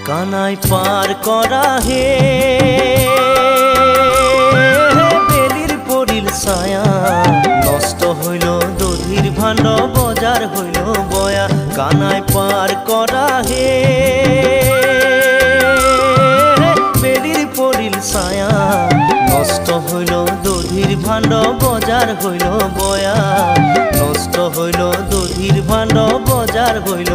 কানাই পার করা হে বেলির পরিল ছায়া নষ্ট হইল দধির ভাণ্ড বজার হইল বয়া কানাই পার করা হে বেলির পরিল ছায়া নষ্ট হইল দধির ভাণ্ড বজার হইল বয়া নষ্ট হইল দধির ভাণ্ড বজার হইল